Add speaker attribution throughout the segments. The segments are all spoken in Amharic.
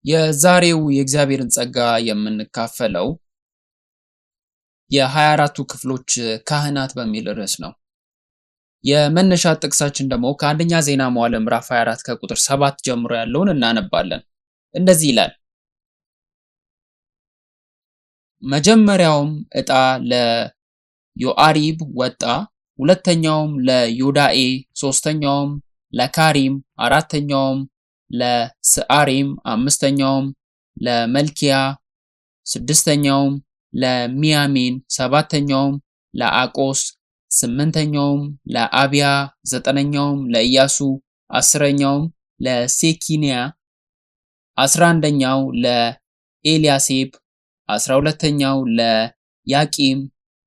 Speaker 1: የዛሬው የእግዚአብሔርን ጸጋ የምንካፈለው የ24ቱ ክፍሎች ካህናት በሚል ርዕስ ነው። የመነሻ ጥቅሳችን ደግሞ ከአንደኛ ዜና መዋዕል ምዕራፍ 24 ከቁጥር 7 ጀምሮ ያለውን እናነባለን። እንደዚህ ይላል። መጀመሪያውም ዕጣ ለዮአሪብ ወጣ፣ ሁለተኛውም ለዮዳኤ፣ ሶስተኛውም ለካሪም፣ አራተኛውም ለስዓሪም፣ አምስተኛውም ለመልኪያ፣ ስድስተኛውም ለሚያሚን፣ ሰባተኛውም ለአቆስ፣ ስምንተኛውም ለአብያ፣ ዘጠነኛውም ለኢያሱ፣ አስረኛውም ለሴኪንያ፣ 11ኛው ለኤልያሴብ፣ 12ኛው ለያቂም፣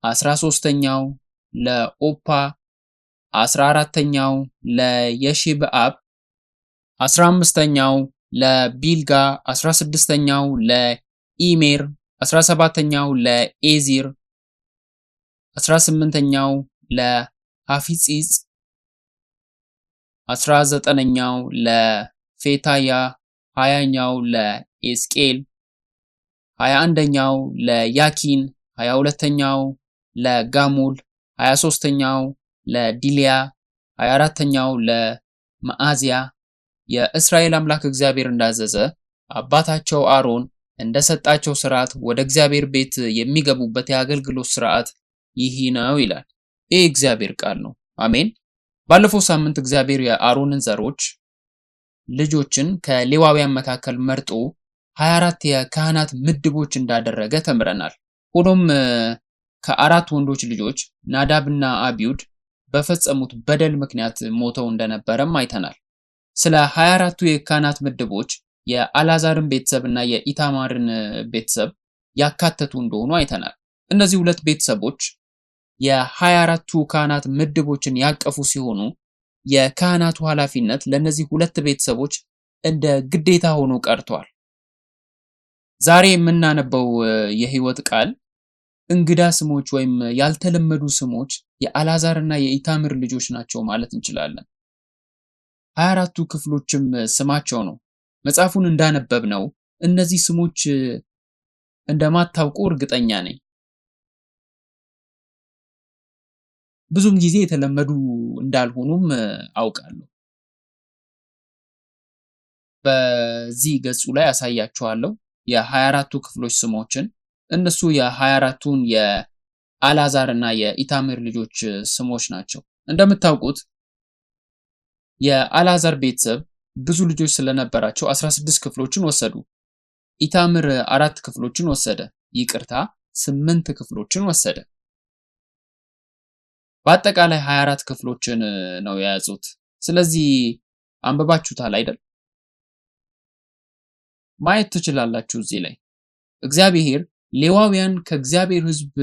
Speaker 1: 13ኛው ለኦፓ፣ 14ኛው ለየሽብአብ፣ 15ኛው ለቢልጋ፣ 16ኛው ለኢሜር፣ 17ኛው ለኤዚር፣ 18ኛው ለሐፊጺጽ፣ 19ኛው ለፌታያ፣ 20ኛው ለኤስቄል፣ 21ኛው ለያኪን፣ 22ኛው ለጋሙል፣ 23ኛው ለዲልያ፣ 24ኛው ለመዓዝያ። የእስራኤል አምላክ እግዚአብሔር እንዳዘዘ አባታቸው አሮን እንደሰጣቸው ሥርዓት ወደ እግዚአብሔር ቤት የሚገቡበት የአገልግሎት ሥርዓት ይህ ነው ይላል። ይህ እግዚአብሔር ቃል ነው። አሜን። ባለፈው ሳምንት እግዚአብሔር የአሮንን ዘሮች ልጆችን ከሌዋውያን መካከል መርጦ 24 የካህናት ምድቦች እንዳደረገ ተምረናል። ሆኖም ከአራት ወንዶች ልጆች ናዳብና አብዩድ በፈጸሙት በደል ምክንያት ሞተው እንደነበረም አይተናል። ስለ 24ቱ የካህናት ምድቦች የአልዓዛርን ቤተሰብ እና የኢታማርን ቤተሰብ ያካተቱ እንደሆኑ አይተናል። እነዚህ ሁለት ቤተሰቦች የ24ቱ ካህናት ምድቦችን ያቀፉ ሲሆኑ የካህናቱ ኃላፊነት ለእነዚህ ሁለት ቤተሰቦች እንደ ግዴታ ሆኖ ቀርቷል። ዛሬ የምናነበው የሕይወት ቃል እንግዳ ስሞች ወይም ያልተለመዱ ስሞች የአልዓዛር እና የኢታምር ልጆች ናቸው ማለት እንችላለን። 24ቱ ክፍሎችም ስማቸው ነው። መጽሐፉን እንዳነበብነው እነዚህ ስሞች እንደማታውቁ እርግጠኛ ነኝ። ብዙም ጊዜ የተለመዱ እንዳልሆኑም አውቃለሁ። በዚህ ገጹ ላይ አሳያችኋለሁ የ24ቱ ክፍሎች ስሞችን። እነሱ የ24ቱን የአልዓዛር እና የኢታምር ልጆች ስሞች ናቸው። እንደምታውቁት የአልዓዛር ቤተሰብ ብዙ ልጆች ስለነበራቸው 16 ክፍሎችን ወሰዱ። ኢታምር 4 ክፍሎችን ወሰደ። ይቅርታ 8 ክፍሎችን ወሰደ። በአጠቃላይ 24 ክፍሎችን ነው የያዙት። ስለዚህ አንብባችሁታል አይደል? ማየት ትችላላችሁ እዚህ ላይ እግዚአብሔር ሌዋውያን ከእግዚአብሔር ሕዝብ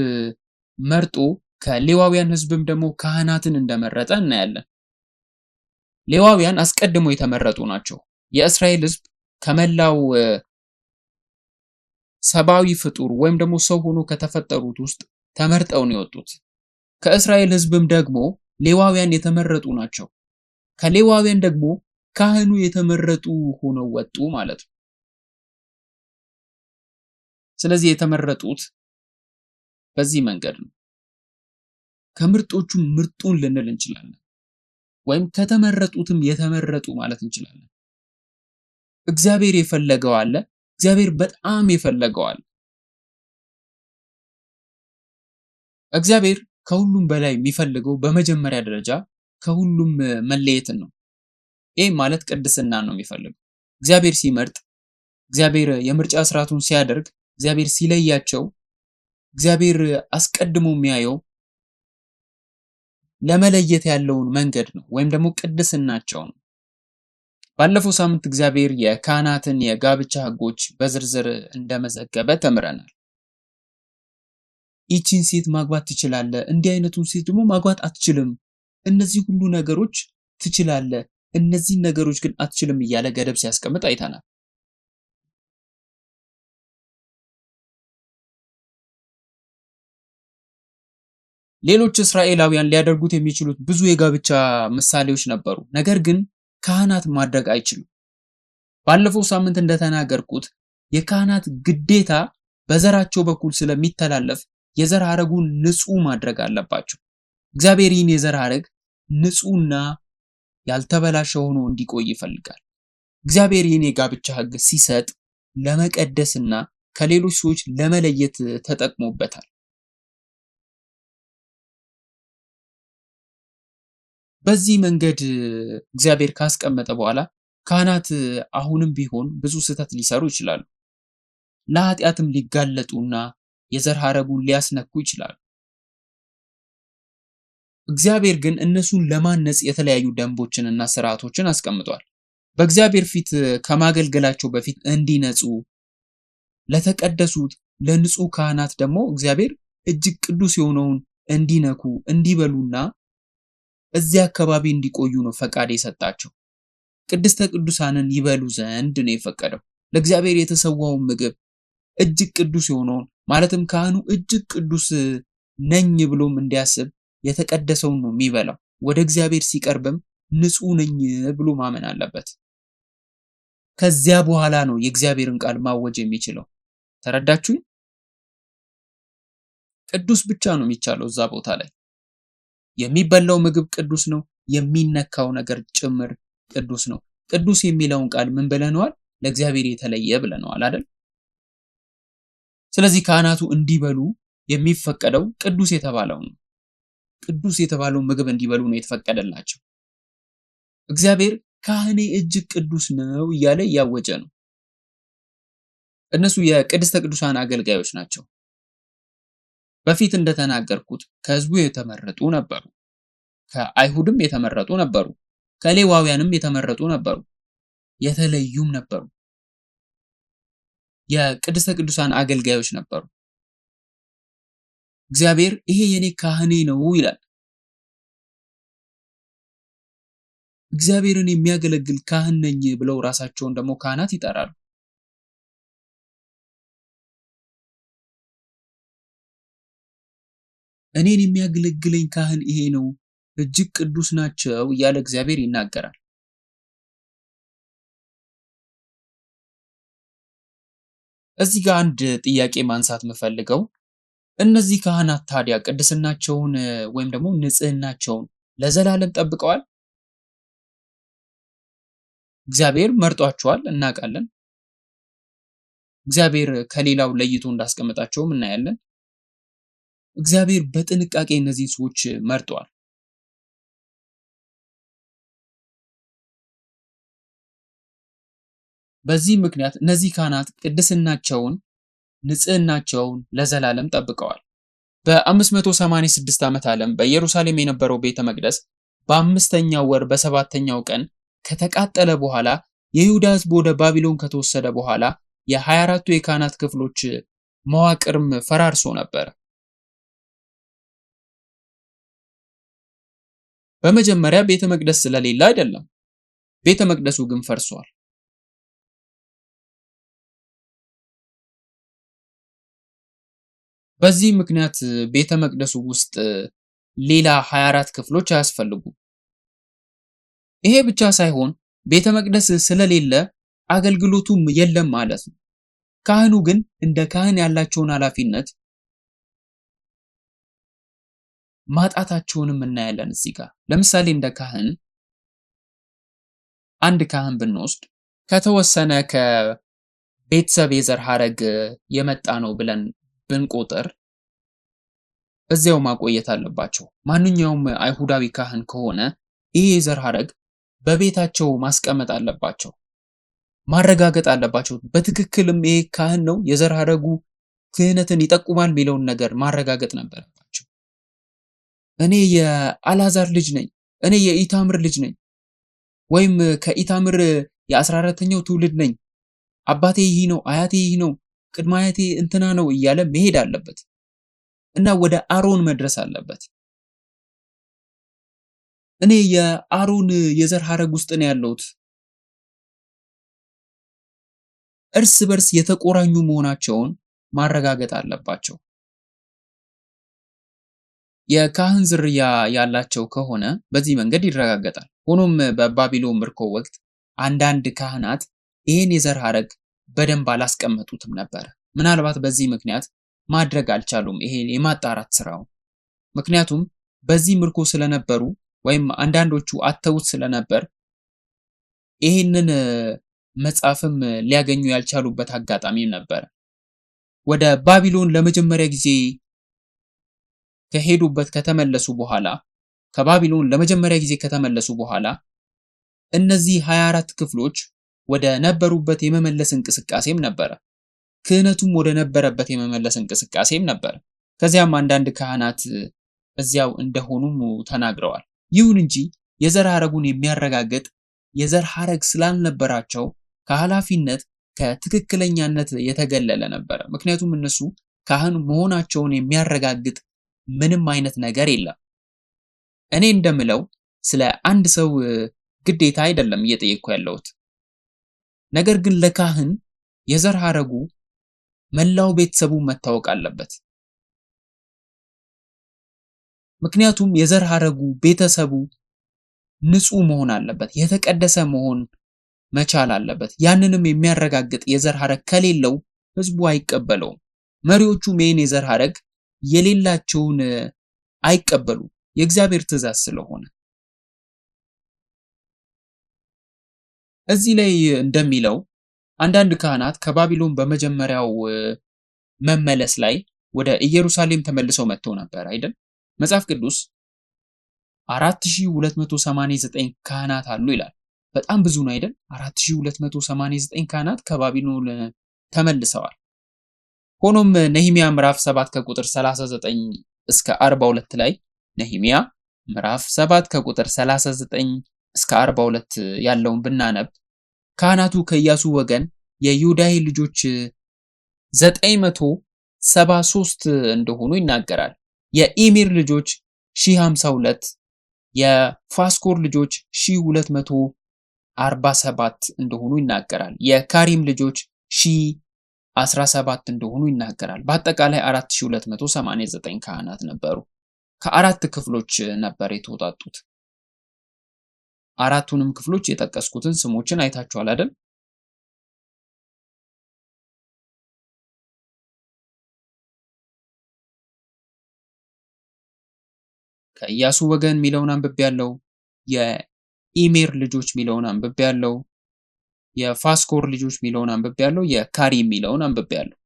Speaker 1: መርጦ ከሌዋውያን ሕዝብም ደግሞ ካህናትን እንደመረጠ እናያለን። ሌዋውያን አስቀድሞ የተመረጡ ናቸው። የእስራኤል ሕዝብ ከመላው ሰብአዊ ፍጡር ወይም ደግሞ ሰው ሆኖ ከተፈጠሩት ውስጥ ተመርጠው ነው የወጡት። ከእስራኤል ሕዝብም ደግሞ ሌዋውያን የተመረጡ ናቸው። ከሌዋውያን ደግሞ ካህኑ የተመረጡ ሆነው ወጡ ማለት ነው። ስለዚህ የተመረጡት በዚህ መንገድ ነው። ከምርጦቹ ምርጡን ልንል እንችላለን፣ ወይም ከተመረጡትም የተመረጡ ማለት እንችላለን። እግዚአብሔር የፈለገው አለ፣ እግዚአብሔር በጣም የፈለገው አለ። እግዚአብሔር ከሁሉም በላይ የሚፈልገው በመጀመሪያ ደረጃ ከሁሉም መለየትን ነው። ይህ ማለት ቅድስና ነው የሚፈልገው። እግዚአብሔር ሲመርጥ፣ እግዚአብሔር የምርጫ ስርዓቱን ሲያደርግ፣ እግዚአብሔር ሲለያቸው፣ እግዚአብሔር አስቀድሞ የሚያየው ለመለየት ያለውን መንገድ ነው፣ ወይም ደግሞ ቅድስናቸው ነው። ባለፈው ሳምንት እግዚአብሔር የካህናትን የጋብቻ ሕጎች በዝርዝር እንደመዘገበ ተምረናል። ይቺን ሴት ማግባት ትችላለህ፣ እንዲህ አይነቱን ሴት ደግሞ ማግባት አትችልም፣ እነዚህ ሁሉ ነገሮች ትችላለህ፣ እነዚህን ነገሮች ግን አትችልም እያለ ገደብ ሲያስቀምጥ አይተናል። ሌሎች እስራኤላውያን ሊያደርጉት የሚችሉት ብዙ የጋብቻ ምሳሌዎች ነበሩ። ነገር ግን ካህናት ማድረግ አይችሉም። ባለፈው ሳምንት እንደተናገርኩት የካህናት ግዴታ በዘራቸው በኩል ስለሚተላለፍ የዘር ሐረጉን ንጹህ ማድረግ አለባቸው። እግዚአብሔር ይህን የዘር ሐረግ ንጹህና ያልተበላሸ ሆኖ እንዲቆይ ይፈልጋል። እግዚአብሔር ይህን የጋብቻ ሕግ ሲሰጥ ለመቀደስና ከሌሎች ሰዎች ለመለየት ተጠቅሞበታል። በዚህ መንገድ እግዚአብሔር ካስቀመጠ በኋላ ካህናት አሁንም ቢሆን ብዙ ስህተት ሊሰሩ ይችላሉ። ለኃጢአትም ሊጋለጡና የዘር ሐረጉን ሊያስነኩ ይችላሉ። እግዚአብሔር ግን እነሱን ለማነጽ የተለያዩ ደንቦችንና ስርዓቶችን አስቀምጧል። በእግዚአብሔር ፊት ከማገልገላቸው በፊት እንዲነጹ ለተቀደሱት ለንጹህ ካህናት ደግሞ እግዚአብሔር እጅግ ቅዱስ የሆነውን እንዲነኩ እንዲበሉና እዚያ አካባቢ እንዲቆዩ ነው ፈቃድ የሰጣቸው። ቅድስተ ቅዱሳንን ይበሉ ዘንድ ነው የፈቀደው። ለእግዚአብሔር የተሰዋውን ምግብ እጅግ ቅዱስ የሆነውን ማለትም ካህኑ እጅግ ቅዱስ ነኝ ብሎም እንዲያስብ የተቀደሰውን ነው የሚበላው። ወደ እግዚአብሔር ሲቀርብም ንጹህ ነኝ ብሎ ማመን አለበት። ከዚያ በኋላ ነው የእግዚአብሔርን ቃል ማወጅ የሚችለው። ተረዳችሁኝ? ቅዱስ ብቻ ነው የሚቻለው እዛ ቦታ ላይ። የሚበላው ምግብ ቅዱስ ነው፣ የሚነካው ነገር ጭምር ቅዱስ ነው። ቅዱስ የሚለውን ቃል ምን ብለነዋል? ለእግዚአብሔር የተለየ ብለነዋል አይደል? ስለዚህ ካህናቱ እንዲበሉ የሚፈቀደው ቅዱስ የተባለው ነው። ቅዱስ የተባለው ምግብ እንዲበሉ ነው የተፈቀደላቸው። እግዚአብሔር ካህኔ እጅግ ቅዱስ ነው እያለ እያወጀ ነው። እነሱ የቅድስተ ቅዱሳን አገልጋዮች ናቸው። በፊት እንደተናገርኩት ከሕዝቡ የተመረጡ ነበሩ፣ ከአይሁድም የተመረጡ ነበሩ፣ ከሌዋውያንም የተመረጡ ነበሩ፣ የተለዩም ነበሩ። የቅድስተ ቅዱሳን አገልጋዮች ነበሩ። እግዚአብሔር ይሄ የኔ ካህኔ ነው ይላል። እግዚአብሔርን የሚያገለግል ካህን ነኝ ብለው ራሳቸውን ደግሞ ካህናት ይጠራሉ። እኔን የሚያገለግለኝ ካህን ይሄ ነው፣ እጅግ ቅዱስ ናቸው እያለ እግዚአብሔር ይናገራል። እዚህ ጋር አንድ ጥያቄ ማንሳት የምፈልገው እነዚህ ካህናት ታዲያ ቅድስናቸውን ወይም ደግሞ ንጽህናቸውን ለዘላለም ጠብቀዋል? እግዚአብሔር መርጧቸዋል፣ እናውቃለን። እግዚአብሔር ከሌላው ለይቶ እንዳስቀመጣቸውም እናያለን። እግዚአብሔር በጥንቃቄ እነዚህ ሰዎች መርጧል። በዚህ ምክንያት እነዚህ ካህናት ቅድስናቸውን ንጽህናቸውን ለዘላለም ጠብቀዋል። በ586 ዓመት ዓለም በኢየሩሳሌም የነበረው ቤተ መቅደስ በአምስተኛው ወር በሰባተኛው ቀን ከተቃጠለ በኋላ የይሁዳ ሕዝብ ወደ ባቢሎን ከተወሰደ በኋላ የ24ቱ የካህናት ክፍሎች መዋቅርም ፈራርሶ ነበር። በመጀመሪያ ቤተ መቅደስ ስለሌለ አይደለም፣ ቤተ መቅደሱ ግን ፈርሷል። በዚህ ምክንያት ቤተ መቅደሱ ውስጥ ሌላ 24 ክፍሎች አያስፈልጉም። ይሄ ብቻ ሳይሆን ቤተ መቅደስ ስለሌለ አገልግሎቱም የለም ማለት ነው። ካህኑ ግን እንደ ካህን ያላቸውን ኃላፊነት ማጣታቸውንም እናያለን እዚህ ጋር። ለምሳሌ እንደ ካህን አንድ ካህን ብንወስድ ከተወሰነ ከቤተሰብ የዘር ሐረግ የመጣ ነው ብለን ብንቆጥር እዚያው ማቆየት አለባቸው። ማንኛውም አይሁዳዊ ካህን ከሆነ ይሄ የዘር ሐረግ በቤታቸው ማስቀመጥ አለባቸው፣ ማረጋገጥ አለባቸው። በትክክልም ይሄ ካህን ነው፣ የዘር ሐረጉ ክህነትን ይጠቁማል የሚለውን ነገር ማረጋገጥ ነበረባቸው። እኔ የአልዓዛር ልጅ ነኝ፣ እኔ የኢታምር ልጅ ነኝ፣ ወይም ከኢታምር የ14ኛው ትውልድ ነኝ፣ አባቴ ይህ ነው፣ አያቴ ይህ ነው፣ ቅድመ አያቴ እንትና ነው እያለ መሄድ አለበት እና ወደ አሮን መድረስ አለበት። እኔ የአሮን የዘር ሐረግ ውስጥ ነው ያለሁት። እርስ በርስ የተቆራኙ መሆናቸውን ማረጋገጥ አለባቸው። የካህን ዝርያ ያላቸው ከሆነ በዚህ መንገድ ይረጋገጣል። ሆኖም በባቢሎን ምርኮ ወቅት አንዳንድ ካህናት ይህን የዘር ሐረግ በደንብ አላስቀመጡትም ነበር። ምናልባት በዚህ ምክንያት ማድረግ አልቻሉም ይሄን የማጣራት ስራው። ምክንያቱም በዚህ ምርኮ ስለነበሩ ወይም አንዳንዶቹ አተውት ስለነበር ይህንን መጽሐፍም ሊያገኙ ያልቻሉበት አጋጣሚም ነበር። ወደ ባቢሎን ለመጀመሪያ ጊዜ ከሄዱበት ከተመለሱ በኋላ ከባቢሎን ለመጀመሪያ ጊዜ ከተመለሱ በኋላ እነዚህ 24 ክፍሎች ወደ ነበሩበት የመመለስ እንቅስቃሴም ነበር። ክህነቱም ወደ ነበረበት የመመለስ እንቅስቃሴም ነበር። ከዚያም አንዳንድ ካህናት እዚያው እንደሆኑም ተናግረዋል። ይሁን እንጂ የዘር ሐረጉን የሚያረጋግጥ የዘር ሐረግ ስላልነበራቸው ከኃላፊነት ከትክክለኛነት የተገለለ ነበር። ምክንያቱም እነሱ ካህን መሆናቸውን የሚያረጋግጥ ምንም አይነት ነገር የለም። እኔ እንደምለው ስለ አንድ ሰው ግዴታ አይደለም እየጠየቅኩ ያለሁት። ነገር ግን ለካህን የዘር ሐረጉ መላው ቤተሰቡ መታወቅ አለበት። ምክንያቱም የዘር ሐረጉ ቤተሰቡ ንጹህ መሆን አለበት፣ የተቀደሰ መሆን መቻል አለበት። ያንንም የሚያረጋግጥ የዘር ሐረግ ከሌለው ህዝቡ አይቀበለውም። መሪዎቹም ይህን የዘር ሐረግ የሌላቸውን አይቀበሉም፣ የእግዚአብሔር ትእዛዝ ስለሆነ። እዚህ ላይ እንደሚለው አንዳንድ ካህናት ከባቢሎን በመጀመሪያው መመለስ ላይ ወደ ኢየሩሳሌም ተመልሰው መጥተው ነበር አይደል? መጽሐፍ ቅዱስ 4289 ካህናት አሉ ይላል። በጣም ብዙ ነው አይደል? 4289 ካህናት ከባቢሎን ተመልሰዋል። ሆኖም ነህምያ ምዕራፍ 7 ከቁጥር 39 እስከ 42 ላይ ነህምያ ምዕራፍ 7 ከቁጥር 39 እስከ 42 ያለውን ብናነብ ካህናቱ ከኢያሱ ወገን የዮዳሄ ልጆች 973 እንደሆኑ ይናገራል። የኢሜር ልጆች 1052፣ የፋስኮር ልጆች 1247 እንደሆኑ ይናገራል። የካሪም ልጆች 1017 እንደሆኑ ይናገራል። በአጠቃላይ 4289 ካህናት ነበሩ። ከአራት ክፍሎች ነበር የተወጣጡት። አራቱንም ክፍሎች የጠቀስኩትን ስሞችን አይታችኋል አይደል? ከኢያሱ ወገን ሚለውን አንብቤያለሁ። የኢሜር ልጆች ሚለውን አንብቤያለሁ። የፋስኮር ልጆች ሚለውን አንብቤያለሁ። የካሪም ሚለውን አንብቤያለሁ።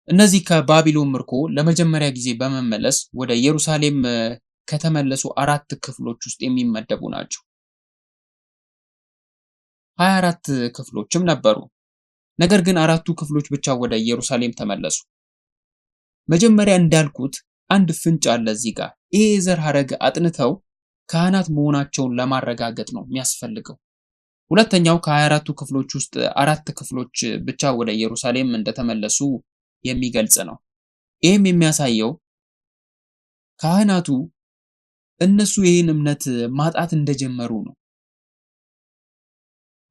Speaker 1: እነዚህ ከባቢሎን ምርኮ ለመጀመሪያ ጊዜ በመመለስ ወደ ኢየሩሳሌም ከተመለሱ አራት ክፍሎች ውስጥ የሚመደቡ ናቸው። 24 ክፍሎችም ነበሩ። ነገር ግን አራቱ ክፍሎች ብቻ ወደ ኢየሩሳሌም ተመለሱ። መጀመሪያ እንዳልኩት አንድ ፍንጭ አለ እዚህ ጋር። ይሄ የዘር ሐረግ አጥንተው ካህናት መሆናቸውን ለማረጋገጥ ነው የሚያስፈልገው። ሁለተኛው ከ24ቱ ክፍሎች ውስጥ አራት ክፍሎች ብቻ ወደ ኢየሩሳሌም እንደተመለሱ የሚገልጽ ነው። ይህም የሚያሳየው ካህናቱ እነሱ ይህን እምነት ማጣት እንደጀመሩ ነው።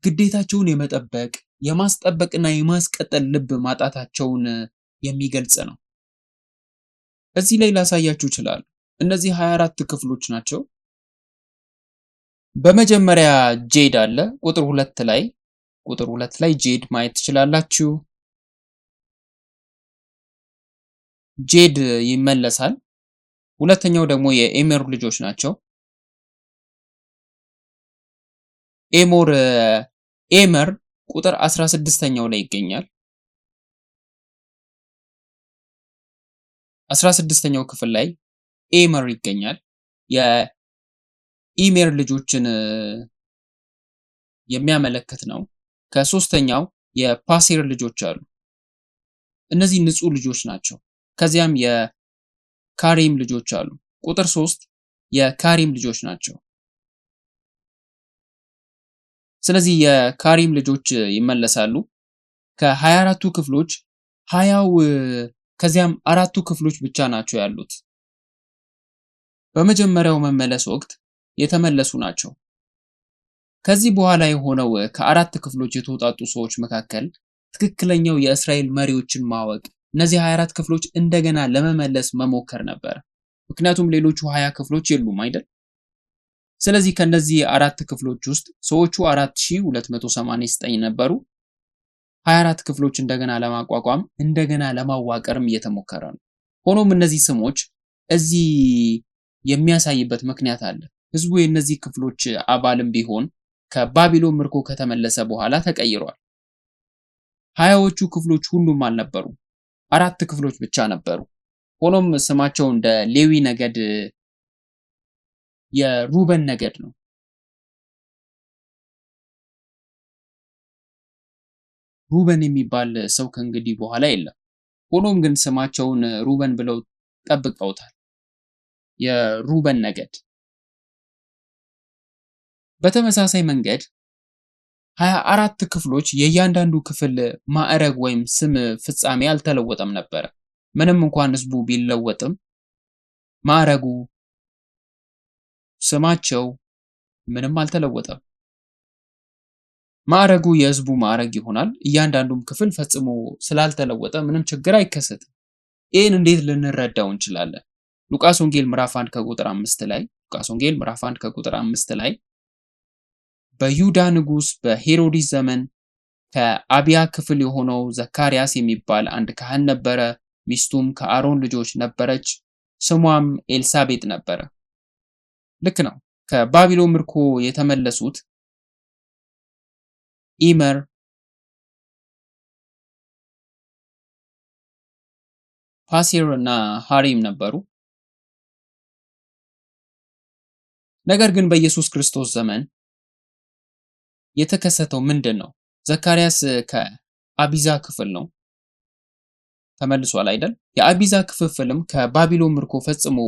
Speaker 1: ግዴታቸውን የመጠበቅ የማስጠበቅና የማስቀጠል ልብ ማጣታቸውን የሚገልጽ ነው። እዚህ ላይ ላሳያችሁ ይችላል። እነዚህ 24 ክፍሎች ናቸው። በመጀመሪያ ጄድ አለ። ቁጥር 2 ላይ ጄድ ማየት ትችላላችሁ። ጄድ ይመለሳል። ሁለተኛው ደግሞ የኤመር ልጆች ናቸው። ኤመር ቁጥር 16ኛው ላይ ይገኛል። 16ኛው ክፍል ላይ ኤመር ይገኛል። የኢሜር ልጆችን የሚያመለክት ነው። ከሶስተኛው የፓሴር ልጆች አሉ። እነዚህ ንጹህ ልጆች ናቸው። ከዚያም የካሪም ልጆች አሉ። ቁጥር 3 የካሪም ልጆች ናቸው። ስለዚህ የካሪም ልጆች ይመለሳሉ። ከ24ቱ ክፍሎች 20ው ከዚያም አራቱ ክፍሎች ብቻ ናቸው ያሉት። በመጀመሪያው መመለስ ወቅት የተመለሱ ናቸው። ከዚህ በኋላ የሆነው ከአራት ክፍሎች የተውጣጡ ሰዎች መካከል ትክክለኛው የእስራኤል መሪዎችን ማወቅ፣ እነዚህ 24 ክፍሎች እንደገና ለመመለስ መሞከር ነበር። ምክንያቱም ሌሎቹ 20 ክፍሎች የሉም አይደል? ስለዚህ ከነዚህ አራት ክፍሎች ውስጥ ሰዎቹ 4289 ነበሩ። 24 ክፍሎች እንደገና ለማቋቋም እንደገና ለማዋቀርም እየተሞከረ ነው። ሆኖም እነዚህ ስሞች እዚህ የሚያሳይበት ምክንያት አለ። ህዝቡ የእነዚህ ክፍሎች አባልም ቢሆን ከባቢሎን ምርኮ ከተመለሰ በኋላ ተቀይሯል። 20ዎቹ ክፍሎች ሁሉም አልነበሩም። 4 ክፍሎች ብቻ ነበሩ። ሆኖም ስማቸው እንደ ሌዊ ነገድ የሩበን ነገድ ነው። ሩበን የሚባል ሰው ከእንግዲህ በኋላ የለም። ሆኖም ግን ስማቸውን ሩበን ብለው ጠብቀውታል። የሩበን ነገድ። በተመሳሳይ መንገድ 24 ክፍሎች የእያንዳንዱ ክፍል ማዕረግ ወይም ስም ፍጻሜ አልተለወጠም ነበር። ምንም እንኳን ህዝቡ ቢለወጥም ማዕረጉ፣ ስማቸው ምንም አልተለወጠም። ማዕረጉ የህዝቡ ማዕረግ ይሆናል። እያንዳንዱም ክፍል ፈጽሞ ስላልተለወጠ ምንም ችግር አይከሰትም። ይህን እንዴት ልንረዳው እንችላለን? ሉቃስ ወንጌል ምዕራፍ 1 ከቁጥር 5 ላይ ሉቃስ ወንጌል ምዕራፍ 1 ከቁጥር 5 ላይ በይሁዳ ንጉስ በሄሮድስ ዘመን ከአብያ ክፍል የሆነው ዘካርያስ የሚባል አንድ ካህን ነበረ። ሚስቱም ከአሮን ልጆች ነበረች፣ ስሟም ኤልሳቤጥ ነበረ። ልክ ነው። ከባቢሎን ምርኮ የተመለሱት ኢመር፣ ፓሴር እና ሃሪም ነበሩ። ነገር ግን በኢየሱስ ክርስቶስ ዘመን የተከሰተው ምንድን ነው? ዘካርያስ ከአቢዛ ክፍል ነው ተመልሷል አይደል? የአቢዛ ክፍፍልም ከባቢሎን ምርኮ ፈጽሞ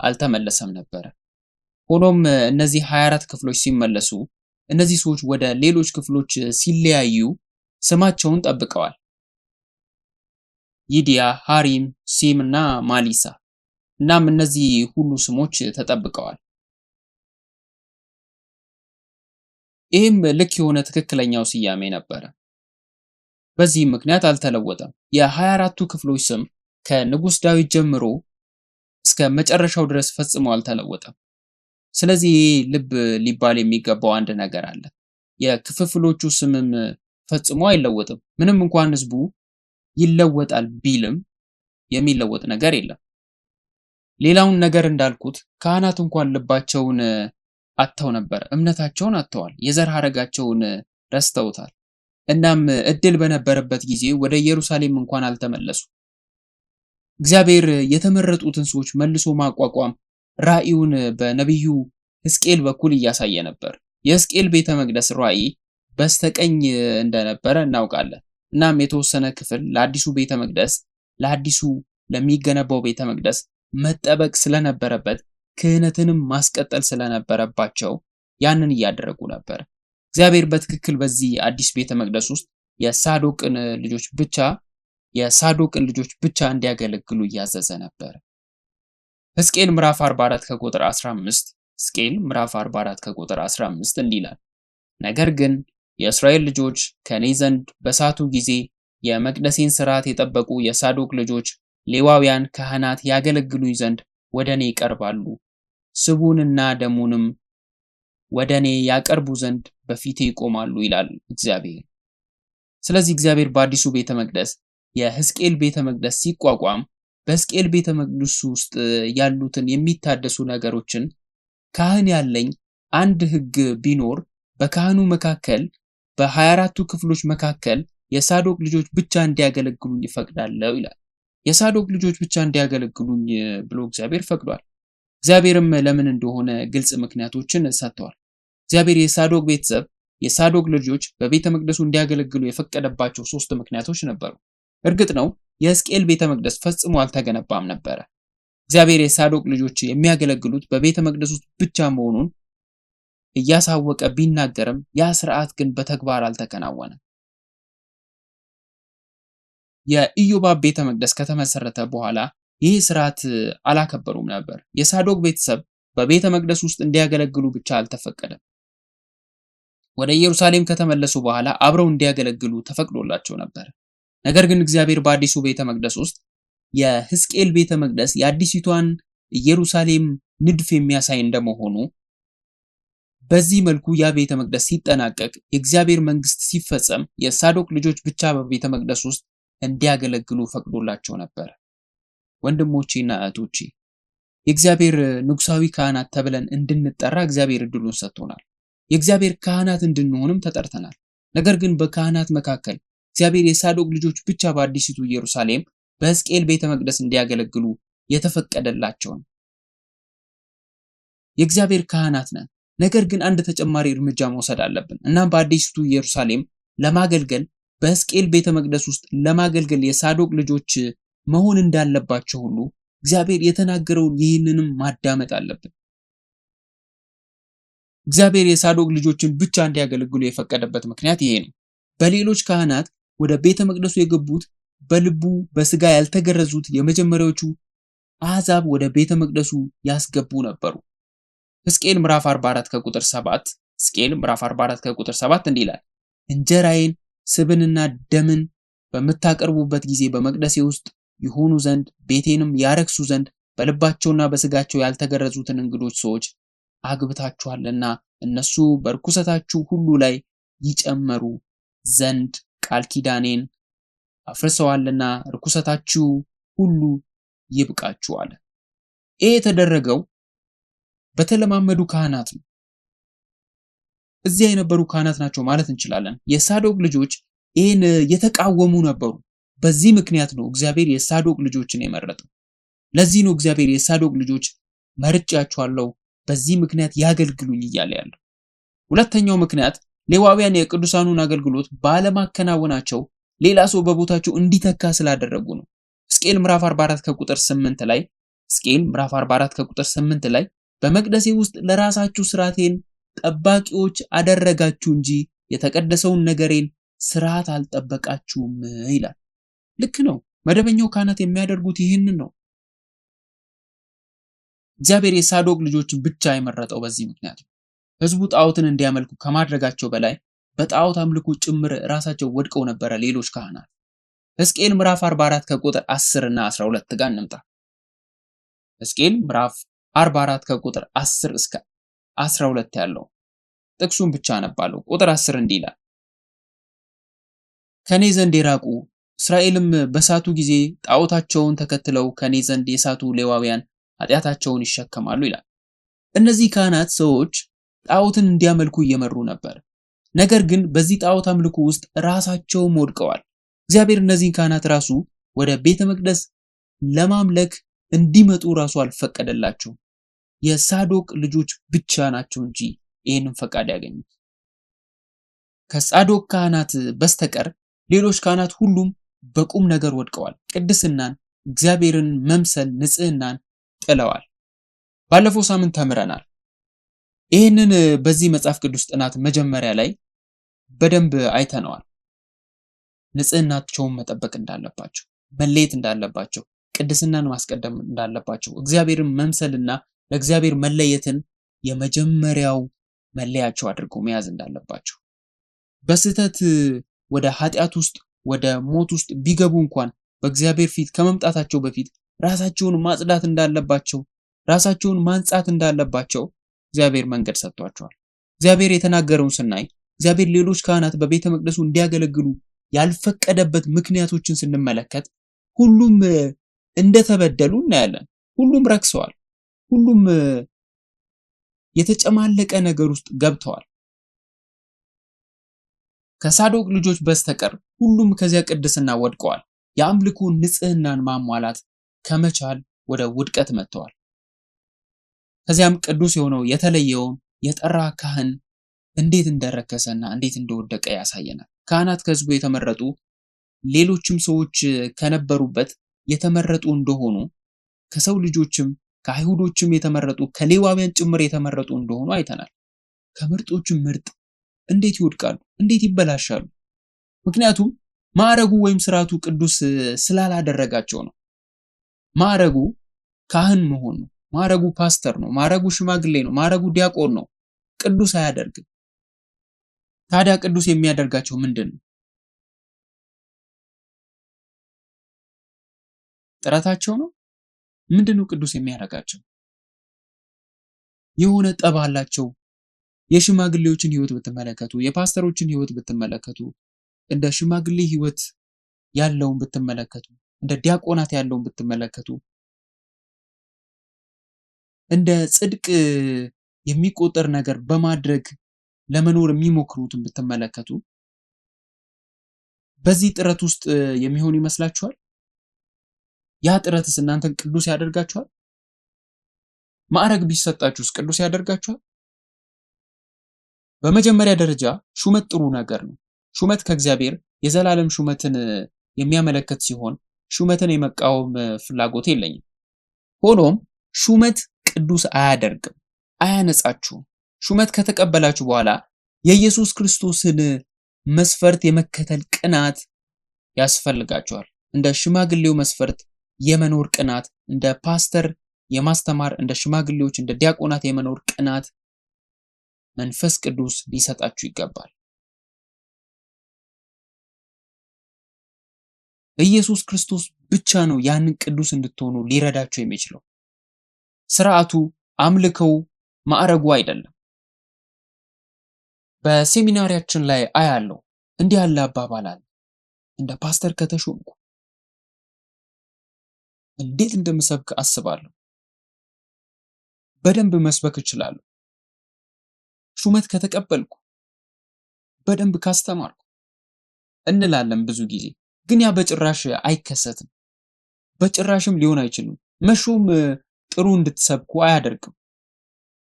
Speaker 1: አልተመለሰም ነበር። ሆኖም እነዚህ 24 ክፍሎች ሲመለሱ እነዚህ ሰዎች ወደ ሌሎች ክፍሎች ሲለያዩ ስማቸውን ጠብቀዋል። ይዲያ፣ ሃሪም፣ ሲም እና ማሊሳ። እናም እነዚህ ሁሉ ስሞች ተጠብቀዋል። ይህም ልክ የሆነ ትክክለኛው ስያሜ ነበረ። በዚህም ምክንያት አልተለወጠም። የ24ቱ ክፍሎች ስም ከንጉስ ዳዊት ጀምሮ እስከ መጨረሻው ድረስ ፈጽሞ አልተለወጠም። ስለዚህ ልብ ሊባል የሚገባው አንድ ነገር አለ። የክፍፍሎቹ ስምም ፈጽሞ አይለወጥም። ምንም እንኳን ህዝቡ ይለወጣል ቢልም የሚለወጥ ነገር የለም። ሌላውን ነገር እንዳልኩት ካህናት እንኳን ልባቸውን አጥተው ነበር። እምነታቸውን አጥተዋል። የዘር ሐረጋቸውን ረስተውታል። እናም እድል በነበረበት ጊዜ ወደ ኢየሩሳሌም እንኳን አልተመለሱ። እግዚአብሔር የተመረጡትን ሰዎች መልሶ ማቋቋም ራእዩን በነቢዩ ሕዝቅኤል በኩል እያሳየ ነበር። የሕዝቅኤል ቤተ መቅደስ ራእይ በስተቀኝ እንደነበረ እናውቃለን። እናም የተወሰነ ክፍል ለአዲሱ ቤተ መቅደስ ለአዲሱ ለሚገነባው ቤተ መቅደስ መጠበቅ ስለነበረበት ክህነትንም ማስቀጠል ስለነበረባቸው ያንን እያደረጉ ነበር። እግዚአብሔር በትክክል በዚህ አዲስ ቤተ መቅደስ ውስጥ የሳዶቅን ልጆች ብቻ እንዲያገለግሉ እያዘዘ ነበር። ሕዝቅኤል ምዕራፍ 44 ከቁጥር 15 ሕዝቅኤል ምዕራፍ 44 ከቁጥር 15 እንዲህ ይላል፣ ነገር ግን የእስራኤል ልጆች ከኔ ዘንድ በሳቱ ጊዜ የመቅደሴን ሥርዓት የጠበቁ የሳዶቅ ልጆች ሌዋውያን ካህናት ያገለግሉኝ ዘንድ ወደ እኔ ይቀርባሉ፣ ስቡንና ደሙንም ወደ እኔ ያቀርቡ ዘንድ በፊቴ ይቆማሉ ይላል እግዚአብሔር። ስለዚህ እግዚአብሔር በአዲሱ ቤተ መቅደስ የሕዝቅኤል ቤተ መቅደስ ሲቋቋም በሕዝቅኤል ቤተ መቅደስ ውስጥ ያሉትን የሚታደሱ ነገሮችን ካህን ያለኝ አንድ ሕግ ቢኖር በካህኑ መካከል በ24ቱ ክፍሎች መካከል የሳዶቅ ልጆች ብቻ እንዲያገለግሉኝ ይፈቅዳለሁ ይላል። የሳዶቅ ልጆች ብቻ እንዲያገለግሉኝ ብሎ እግዚአብሔር ፈቅዷል። እግዚአብሔርም ለምን እንደሆነ ግልጽ ምክንያቶችን ሰጥቷል። እግዚአብሔር የሳዶቅ ቤተሰብ የሳዶቅ ልጆች በቤተ መቅደሱ እንዲያገለግሉ የፈቀደባቸው 3 ምክንያቶች ነበሩ። እርግጥ ነው የሕዝቅኤል ቤተ መቅደስ ፈጽሞ አልተገነባም ነበረ። እግዚአብሔር የሳዶቅ ልጆች የሚያገለግሉት በቤተ መቅደስ ውስጥ ብቻ መሆኑን እያሳወቀ ቢናገርም ያ ስርዓት ግን በተግባር አልተከናወነም። የኢዮባብ ቤተ መቅደስ ከተመሰረተ በኋላ ይህ ስርዓት አላከበሩም ነበር። የሳዶቅ ቤተሰብ በቤተ መቅደስ ውስጥ እንዲያገለግሉ ብቻ አልተፈቀደም። ወደ ኢየሩሳሌም ከተመለሱ በኋላ አብረው እንዲያገለግሉ ተፈቅዶላቸው ነበር። ነገር ግን እግዚአብሔር በአዲሱ ቤተ መቅደስ ውስጥ የሕዝቅኤል ቤተ መቅደስ የአዲሲቷን ኢየሩሳሌም ንድፍ የሚያሳይ እንደመሆኑ በዚህ መልኩ ያ ቤተ መቅደስ ሲጠናቀቅ የእግዚአብሔር መንግስት ሲፈጸም የሳዶቅ ልጆች ብቻ በቤተ መቅደስ ውስጥ እንዲያገለግሉ ፈቅዶላቸው ነበር። ወንድሞቼና እህቶቼ የእግዚአብሔር ንጉሳዊ ካህናት ተብለን እንድንጠራ እግዚአብሔር እድሉን ሰጥቶናል። የእግዚአብሔር ካህናት እንድንሆንም ተጠርተናል። ነገር ግን በካህናት መካከል እግዚአብሔር የሳዶቅ ልጆች ብቻ በአዲሲቱ ኢየሩሳሌም በሕዝቅኤል ቤተ መቅደስ እንዲያገለግሉ የተፈቀደላቸው ነው። የእግዚአብሔር ካህናት ነን። ነገር ግን አንድ ተጨማሪ እርምጃ መውሰድ አለብን። እናም በአዲሲቱ ኢየሩሳሌም ለማገልገል በሕዝቅኤል ቤተ መቅደስ ውስጥ ለማገልገል የሳዶቅ ልጆች መሆን እንዳለባቸው ሁሉ እግዚአብሔር የተናገረውን ይህንንም ማዳመጥ አለብን። እግዚአብሔር የሳዶቅ ልጆችን ብቻ እንዲያገለግሉ የፈቀደበት ምክንያት ይሄ ነው። በሌሎች ካህናት ወደ ቤተ መቅደሱ የገቡት በልቡ በስጋ ያልተገረዙት የመጀመሪያዎቹ አሕዛብ ወደ ቤተ መቅደሱ ያስገቡ ነበሩ። ሕዝቅኤል ምዕራፍ 44 ከቁጥር 7 ሕዝቅኤል ምዕራፍ 44 ከቁጥር 7 እንዲህ ይላል፣ እንጀራዬን ስብንና ደምን በምታቀርቡበት ጊዜ በመቅደሴ ውስጥ ይሆኑ ዘንድ ቤቴንም ያረክሱ ዘንድ በልባቸውና በስጋቸው ያልተገረዙትን እንግዶች ሰዎች አግብታችኋልና እነሱ በርኩሰታችሁ ሁሉ ላይ ይጨመሩ ዘንድ ቃል ኪዳኔን አፍርሰዋልና ርኩሰታችሁ ሁሉ ይብቃችሁ አለ። ይህ የተደረገው በተለማመዱ ካህናት ነው። እዚያ የነበሩ ካህናት ናቸው ማለት እንችላለን። የሳዶቅ ልጆች ይህን የተቃወሙ ነበሩ። በዚህ ምክንያት ነው እግዚአብሔር የሳዶቅ ልጆችን የመረጠው። ለዚህ ነው እግዚአብሔር የሳዶቅ ልጆች መርጫቸዋለሁ፣ በዚህ ምክንያት ያገልግሉኝ እያለ ያለው። ሁለተኛው ምክንያት ሌዋውያን የቅዱሳኑን አገልግሎት ባለማከናወናቸው ሌላ ሰው በቦታቸው እንዲተካ ስላደረጉ ነው። ሕዝቅኤል ምዕራፍ 44 ከቁጥር 8 ላይ ሕዝቅኤል ምዕራፍ 44 ከቁጥር 8 ላይ በመቅደሴ ውስጥ ለራሳችሁ ስርዓቴን ጠባቂዎች አደረጋችሁ እንጂ የተቀደሰውን ነገሬን ስርዓት አልጠበቃችሁም ይላል። ልክ ነው። መደበኛው ካህናት የሚያደርጉት ይህንን ነው። እግዚአብሔር የሳዶቅ ልጆችን ብቻ የመረጠው በዚህ ምክንያት ነው። ሕዝቡ ጣዖትን እንዲያመልኩ ከማድረጋቸው በላይ በጣዖት አምልኮ ጭምር ራሳቸው ወድቀው ነበረ ሌሎች ካህናት። ሕዝቅኤል ምዕራፍ 44 ከቁጥር 10 እና 12 ጋር እንምጣ። ሕዝቅኤል ምዕራፍ 44 ከቁጥር 10 እስከ 12 ያለው ጥቅሱን ብቻ አነባለሁ። ቁጥር 10 እንዲህ ይላል፣ ከኔ ዘንድ የራቁ እስራኤልም በሳቱ ጊዜ ጣዖታቸውን ተከትለው ከኔ ዘንድ የሳቱ ሌዋውያን ኃጢአታቸውን ይሸከማሉ ይላል። እነዚህ ካህናት ሰዎች ጣዖትን እንዲያመልኩ እየመሩ ነበር። ነገር ግን በዚህ ጣዖት አምልኮ ውስጥ ራሳቸውም ወድቀዋል። እግዚአብሔር እነዚህን ካህናት ራሱ ወደ ቤተ መቅደስ ለማምለክ እንዲመጡ ራሱ አልፈቀደላቸውም። የሳዶቅ ልጆች ብቻ ናቸው እንጂ ይህንን ፈቃድ ያገኙት። ከሳዶቅ ካህናት በስተቀር ሌሎች ካህናት ሁሉም በቁም ነገር ወድቀዋል። ቅድስናን፣ እግዚአብሔርን መምሰል፣ ንጽህናን ጥለዋል። ባለፈው ሳምንት ተምረናል። ይህንን በዚህ መጽሐፍ ቅዱስ ጥናት መጀመሪያ ላይ በደንብ አይተነዋል። ንጽህናቸውን መጠበቅ እንዳለባቸው፣ መለየት እንዳለባቸው፣ ቅድስናን ማስቀደም እንዳለባቸው፣ እግዚአብሔርን መምሰልና ለእግዚአብሔር መለየትን የመጀመሪያው መለያቸው አድርገው መያዝ እንዳለባቸው፣ በስህተት ወደ ኃጢአት ውስጥ ወደ ሞት ውስጥ ቢገቡ እንኳን በእግዚአብሔር ፊት ከመምጣታቸው በፊት ራሳቸውን ማጽዳት እንዳለባቸው፣ ራሳቸውን ማንጻት እንዳለባቸው እግዚአብሔር መንገድ ሰጥቷቸዋል። እግዚአብሔር የተናገረውን ስናይ እግዚአብሔር ሌሎች ካህናት በቤተ መቅደሱ እንዲያገለግሉ ያልፈቀደበት ምክንያቶችን ስንመለከት ሁሉም እንደተበደሉ እናያለን። ሁሉም ረክሰዋል። ሁሉም የተጨማለቀ ነገር ውስጥ ገብተዋል። ከሳዶቅ ልጆች በስተቀር ሁሉም ከዚያ ቅድስና ወድቀዋል። የአምልኮ ንጽህናን ማሟላት ከመቻል ወደ ውድቀት መጥተዋል። ከዚያም ቅዱስ የሆነው የተለየውን የጠራ ካህን እንዴት እንደረከሰና እንዴት እንደወደቀ ያሳየናል። ካህናት ከሕዝቡ የተመረጡ ሌሎችም ሰዎች ከነበሩበት የተመረጡ እንደሆኑ ከሰው ልጆችም ከአይሁዶችም የተመረጡ ከሌዋውያን ጭምር የተመረጡ እንደሆኑ አይተናል። ከምርጦችም ምርጥ እንዴት ይወድቃሉ? እንዴት ይበላሻሉ? ምክንያቱም ማዕረጉ ወይም ስርዓቱ ቅዱስ ስላላደረጋቸው ነው። ማዕረጉ ካህን መሆን ነው። ማዕረጉ ፓስተር ነው። ማዕረጉ ሽማግሌ ነው። ማዕረጉ ዲያቆን ነው። ቅዱስ አያደርግም። ታዲያ ቅዱስ የሚያደርጋቸው ምንድን ነው? ጥረታቸው ነው? ምንድነው ቅዱስ የሚያደርጋቸው? የሆነ ጠብ አላቸው። የሽማግሌዎችን ህይወት ብትመለከቱ፣ የፓስተሮችን ህይወት ብትመለከቱ፣ እንደ ሽማግሌ ህይወት ያለውን ብትመለከቱ፣ እንደ ዲያቆናት ያለውን ብትመለከቱ፣ እንደ ጽድቅ የሚቆጠር ነገር በማድረግ ለመኖር የሚሞክሩትን ብትመለከቱ በዚህ ጥረት ውስጥ የሚሆን ይመስላችኋል? ያ ጥረትስ እናንተን ቅዱስ ያደርጋችኋል? ማዕረግ ቢሰጣችሁስ ቅዱስ ያደርጋችኋል? በመጀመሪያ ደረጃ ሹመት ጥሩ ነገር ነው። ሹመት ከእግዚአብሔር የዘላለም ሹመትን የሚያመለክት ሲሆን ሹመትን የመቃወም ፍላጎት የለኝም። ሆኖም ሹመት ቅዱስ አያደርግም፣ አያነጻችሁም። ሹመት ከተቀበላችሁ በኋላ የኢየሱስ ክርስቶስን መስፈርት የመከተል ቅናት ያስፈልጋችኋል። እንደ ሽማግሌው መስፈርት የመኖር ቅናት፣ እንደ ፓስተር የማስተማር፣ እንደ ሽማግሌዎች እንደ ዲያቆናት የመኖር ቅናት መንፈስ ቅዱስ ሊሰጣችሁ ይገባል። ኢየሱስ ክርስቶስ ብቻ ነው ያንን ቅዱስ እንድትሆኑ ሊረዳችሁ የሚችለው። ስርዓቱ፣ አምልከው፣ ማዕረጉ አይደለም። በሴሚናሪያችን ላይ አያለው እንዲህ ያለ አባባል አለ። እንደ ፓስተር ከተሾምኩ እንዴት እንደምሰብክ አስባለሁ። በደንብ መስበክ እችላለሁ። ሹመት ከተቀበልኩ በደንብ ካስተማርኩ እንላለን ብዙ ጊዜ። ግን ያ በጭራሽ አይከሰትም። በጭራሽም ሊሆን አይችልም። መሾም ጥሩ እንድትሰብኩ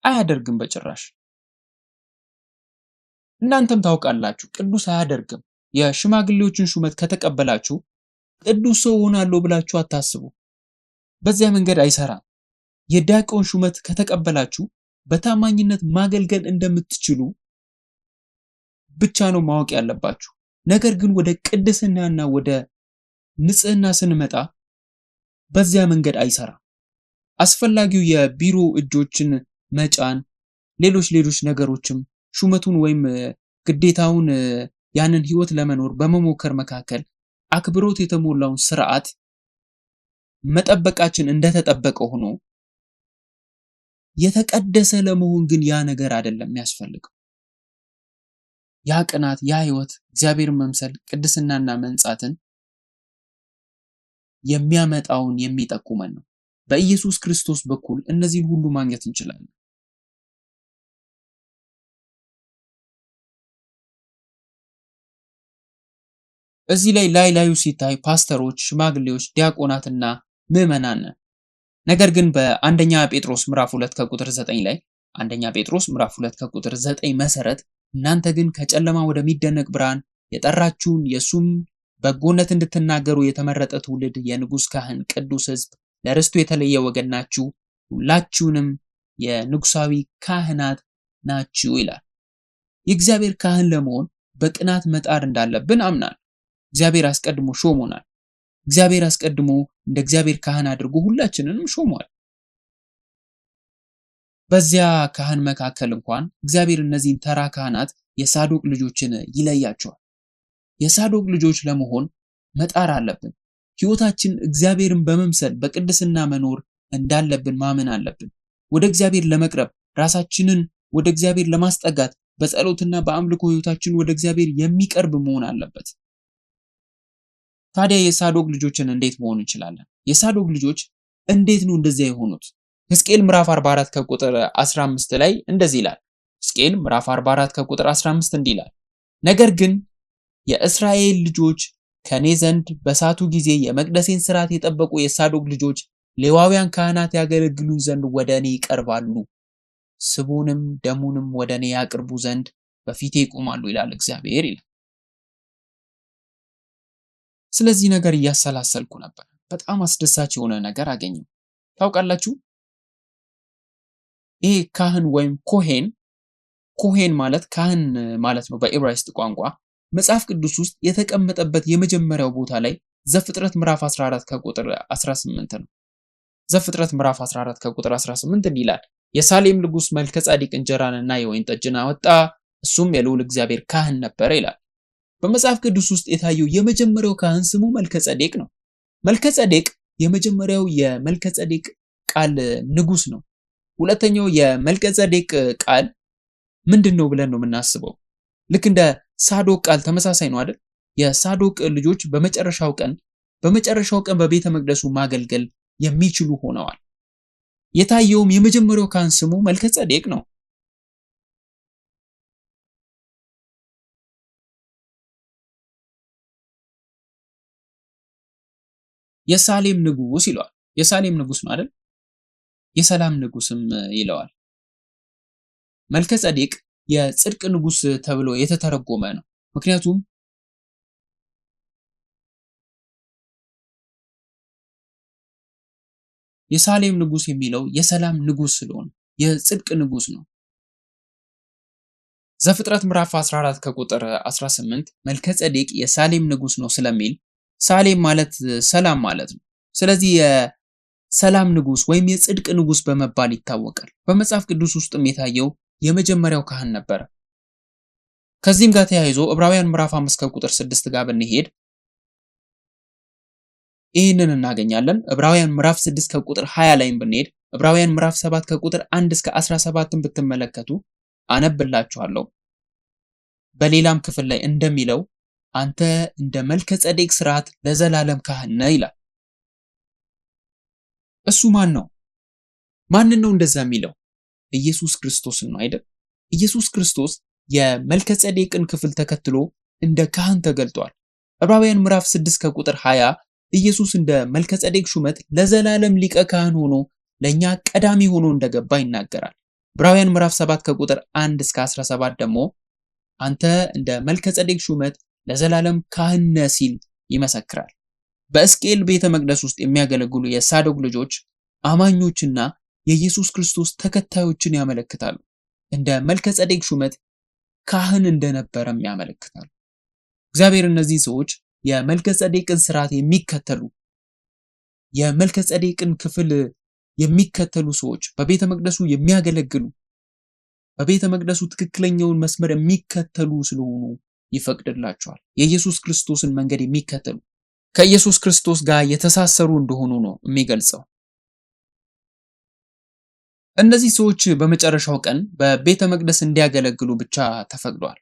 Speaker 1: አያደርግም በጭራሽ። እናንተም ታውቃላችሁ ቅዱስ አያደርግም። የሽማግሌዎችን ሹመት ከተቀበላችሁ ቅዱስ ሰው ሆናለሁ ብላችሁ አታስቡ። በዚያ መንገድ አይሰራም። የዲያቆን ሹመት ከተቀበላችሁ በታማኝነት ማገልገል እንደምትችሉ ብቻ ነው ማወቅ ያለባችሁ። ነገር ግን ወደ ቅድስናና ወደ ንጽህና ስንመጣ በዚያ መንገድ አይሰራም። አስፈላጊው የቢሮ እጆችን መጫን፣ ሌሎች ነገሮችም ሹመቱን ወይም ግዴታውን ያንን ህይወት ለመኖር በመሞከር መካከል አክብሮት የተሞላውን ስርዓት መጠበቃችን እንደተጠበቀ ሆኖ የተቀደሰ ለመሆን ግን ያ ነገር አይደለም የሚያስፈልገው። ያ ቅናት፣ ያ ህይወት እግዚአብሔርን መምሰል፣ ቅድስናና መንጻትን የሚያመጣውን የሚጠቁመን ነው። በኢየሱስ ክርስቶስ በኩል እነዚህን ሁሉ ማግኘት እንችላለን። እዚህ ላይ ላዩ ሲታይ ፓስተሮች፣ ሽማግሌዎች፣ ዲያቆናትና ምዕመናን ነን። ነገር ግን በአንደኛ ጴጥሮስ ምዕራፍ 2 ከቁጥር 9 ላይ አንደኛ ጴጥሮስ ምዕራፍ 2 ከቁጥር 9 መሰረት እናንተ ግን ከጨለማ ወደሚደነቅ ብርሃን የጠራችሁን የሱም በጎነት እንድትናገሩ የተመረጠ ትውልድ፣ የንጉሥ ካህን፣ ቅዱስ ሕዝብ፣ ለርስቱ የተለየ ወገን ናችሁ፣ ሁላችሁንም የንጉሳዊ ካህናት ናችሁ ይላል። የእግዚአብሔር ካህን ለመሆን በቅናት መጣር እንዳለብን አምናል። እግዚአብሔር አስቀድሞ ሾሞናል። እግዚአብሔር አስቀድሞ እንደ እግዚአብሔር ካህን አድርጎ ሁላችንንም ሾሟል። በዚያ ካህን መካከል እንኳን እግዚአብሔር እነዚህን ተራ ካህናት የሳዶቅ ልጆችን ይለያቸዋል። የሳዶቅ ልጆች ለመሆን መጣር አለብን። ሕይወታችን እግዚአብሔርን በመምሰል በቅድስና መኖር እንዳለብን ማመን አለብን። ወደ እግዚአብሔር ለመቅረብ ራሳችንን ወደ እግዚአብሔር ለማስጠጋት በጸሎትና በአምልኮ ሕይወታችን ወደ እግዚአብሔር የሚቀርብ መሆን አለበት። ታዲያ የሳዶቅ ልጆችን እንዴት መሆን እንችላለን? የሳዶቅ ልጆች እንዴት ነው እንደዚያ የሆኑት? ሕዝቅኤል ምዕራፍ 44 ከቁጥር 15 ላይ እንደዚህ ይላል። ሕዝቅኤል ምዕራፍ 44 ከቁጥር 15 እንዲህ ይላል፣ ነገር ግን የእስራኤል ልጆች ከኔ ዘንድ በሳቱ ጊዜ የመቅደሴን ሥርዓት የጠበቁ የሳዶቅ ልጆች ሌዋውያን ካህናት ያገለግሉኝ ዘንድ ወደ እኔ ይቀርባሉ፣ ስቡንም ደሙንም ወደ እኔ ያቅርቡ ዘንድ በፊቴ ይቆማሉ ይላል እግዚአብሔር ይላል። ስለዚህ ነገር እያሰላሰልኩ ነበር። በጣም አስደሳች የሆነ ነገር አገኘሁ። ታውቃላችሁ ይሄ ካህን ወይም ኮሄን ማለት ካህን ማለት ነው በዕብራይስጥ ቋንቋ። መጽሐፍ ቅዱስ ውስጥ የተቀመጠበት የመጀመሪያው ቦታ ላይ ዘፍጥረት ምዕራፍ 14 ከቁጥር 18 ነው። ዘፍጥረት ምዕራፍ 14 ከቁጥር 18 እንዲህ ይላል፣ የሳሌም ንጉሥ መልከጼዴቅ እንጀራንና የወይን ጠጅን አወጣ፣ እሱም የልዑል እግዚአብሔር ካህን ነበረ ይላል። በመጽሐፍ ቅዱስ ውስጥ የታየው የመጀመሪያው ካህን ስሙ መልከጼዴቅ ነው። መልከጼዴቅ የመጀመሪያው የመልከጼዴቅ ቃል ንጉሥ ነው። ሁለተኛው የመልከጼዴቅ ቃል ምንድነው ብለን ነው የምናስበው? ልክ እንደ ሳዶቅ ቃል ተመሳሳይ ነው አይደል? የሳዶቅ ልጆች በመጨረሻው ቀን በቤተ መቅደሱ ማገልገል የሚችሉ ሆነዋል። የታየውም የመጀመሪያው ካህን ስሙ መልከጼዴቅ ነው። የሳሌም ንጉስ ይለዋል። የሳሌም ንጉስ ነው አይደል? የሰላም ንጉስም ይለዋል። መልከጼዴቅ የጽድቅ ንጉስ ተብሎ የተተረጎመ ነው። ምክንያቱም የሳሌም ንጉስ የሚለው የሰላም ንጉስ ስለሆነ የጽድቅ ንጉስ ነው። ዘፍጥረት ምዕራፍ 14 ከቁጥር 18 መልከጼዴቅ የሳሌም ንጉስ ነው ስለሚል ሳሌም ማለት ሰላም ማለት ነው። ስለዚህ የሰላም ንጉስ ወይም የጽድቅ ንጉስ በመባል ይታወቃል። በመጽሐፍ ቅዱስ ውስጥም የታየው የመጀመሪያው ካህን ነበር። ከዚህም ጋር ተያይዞ ዕብራውያን ምዕራፍ 5 ከቁጥር 6 ጋር ብንሄድ ይህንን እናገኛለን። ዕብራውያን ምዕራፍ 6 ከቁጥር 20 ላይም ብንሄድ ዕብራውያን ምዕራፍ 7 ከቁጥር 1 እስከ 17ን ብትመለከቱ አነብላችኋለሁ። በሌላም ክፍል ላይ እንደሚለው አንተ እንደ መልከጼዴቅ ሥርዓት ለዘላለም ካህን ነህ ይላል። እሱ ማን ነው? ማንን ነው እንደዛ የሚለው? ኢየሱስ ክርስቶስን ነው አይደል? ኢየሱስ ክርስቶስ የመልከጼዴቅን ክፍል ተከትሎ እንደ ካህን ተገልጧል። ዕብራውያን ምዕራፍ 6 ከቁጥር 20 ኢየሱስ እንደ መልከጼዴቅ ሹመት ለዘላለም ሊቀ ካህን ሆኖ ለኛ ቀዳሚ ሆኖ እንደገባ ይናገራል። ዕብራውያን ምዕራፍ 7 ከቁጥር 1 እስከ 17 ደግሞ አንተ እንደ መልከጼዴቅ ሹመት ለዘላለም ካህን ነህ ሲል ይመሰክራል። በሕዝቅኤል ቤተ መቅደስ ውስጥ የሚያገለግሉ የሳዶቅ ልጆች አማኞችና የኢየሱስ ክርስቶስ ተከታዮችን ያመለክታሉ። እንደ መልከጼዴቅ ሹመት ካህን እንደነበረም ያመለክታሉ። እግዚአብሔር እነዚህ ሰዎች የመልከጼዴቅን ሥርዓት የሚከተሉ የመልከጼዴቅን ክፍል የሚከተሉ ሰዎች በቤተ መቅደሱ የሚያገለግሉ በቤተ መቅደሱ ትክክለኛውን መስመር የሚከተሉ ስለሆኑ ይፈቅድላቸዋል። የኢየሱስ ክርስቶስን መንገድ የሚከተሉ ከኢየሱስ ክርስቶስ ጋር የተሳሰሩ እንደሆኑ ነው የሚገልጸው። እነዚህ ሰዎች በመጨረሻው ቀን በቤተ መቅደስ እንዲያገለግሉ ብቻ ተፈቅዷል።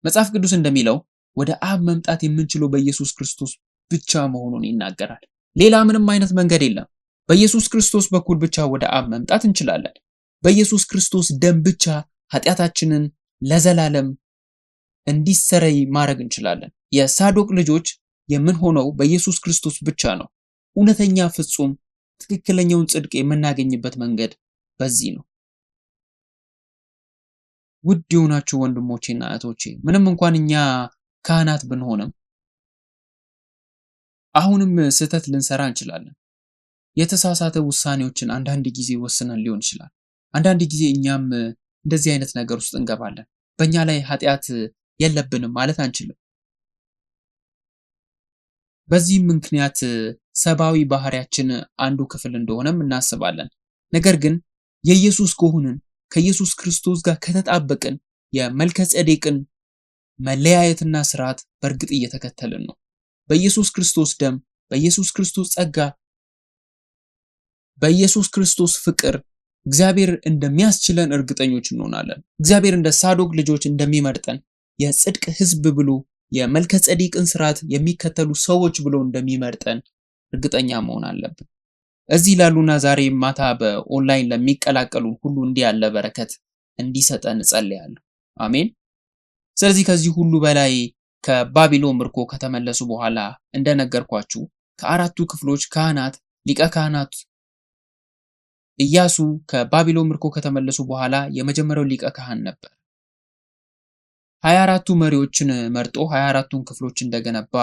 Speaker 1: መጽሐፍ ቅዱስ እንደሚለው ወደ አብ መምጣት የምንችለው በኢየሱስ ክርስቶስ ብቻ መሆኑን ይናገራል። ሌላ ምንም አይነት መንገድ የለም። በኢየሱስ ክርስቶስ በኩል ብቻ ወደ አብ መምጣት እንችላለን። በኢየሱስ ክርስቶስ ደም ብቻ ኃጢአታችንን ለዘላለም እንዲሰረይ ማድረግ እንችላለን። የሳዶቅ ልጆች የምንሆነው በኢየሱስ ክርስቶስ ብቻ ነው። እውነተኛ ፍጹም ትክክለኛውን ጽድቅ የምናገኝበት መንገድ በዚህ ነው። ውድ የሆናችሁ ወንድሞቼና እህቶቼ ምንም እንኳን እኛ ካህናት ብንሆንም አሁንም ስህተት ልንሰራ እንችላለን። የተሳሳተ ውሳኔዎችን አንዳንድ ጊዜ ወስነን ሊሆን ይችላል። አንዳንድ ጊዜ እኛም እንደዚህ አይነት ነገር ውስጥ እንገባለን። በእኛ ላይ ኃጢአት የለብንም ማለት አንችልም። በዚህም ምክንያት ሰብአዊ ባህሪያችን አንዱ ክፍል እንደሆነም እናስባለን። ነገር ግን የኢየሱስ ከሆንን ከኢየሱስ ክርስቶስ ጋር ከተጣበቅን የመልከጼዴቅን መለያየትና ስርዓት በእርግጥ እየተከተልን ነው። በኢየሱስ ክርስቶስ ደም፣ በኢየሱስ ክርስቶስ ጸጋ፣ በኢየሱስ ክርስቶስ ፍቅር እግዚአብሔር እንደሚያስችለን እርግጠኞች እንሆናለን። እግዚአብሔር እንደ ሳዶቅ ልጆች እንደሚመርጠን የጽድቅ ሕዝብ ብሎ የመልከጼዴቅን ስርዓት የሚከተሉ ሰዎች ብሎ እንደሚመርጠን እርግጠኛ መሆን አለብን። እዚህ ላሉና ዛሬ ማታ በኦንላይን ለሚቀላቀሉ ሁሉ እንዲህ ያለ በረከት እንዲሰጠን እጸልያለሁ። አሜን። ስለዚህ ከዚህ ሁሉ በላይ ከባቢሎን ምርኮ ከተመለሱ በኋላ እንደነገርኳችሁ ከአራቱ ክፍሎች ካህናት ሊቀ ካህናት ኢያሱ ከባቢሎን ምርኮ ከተመለሱ በኋላ የመጀመሪያው ሊቀ ካህን ነበር። 24ቱ መሪዎችን መርጦ 24ቱን ክፍሎች እንደገነባ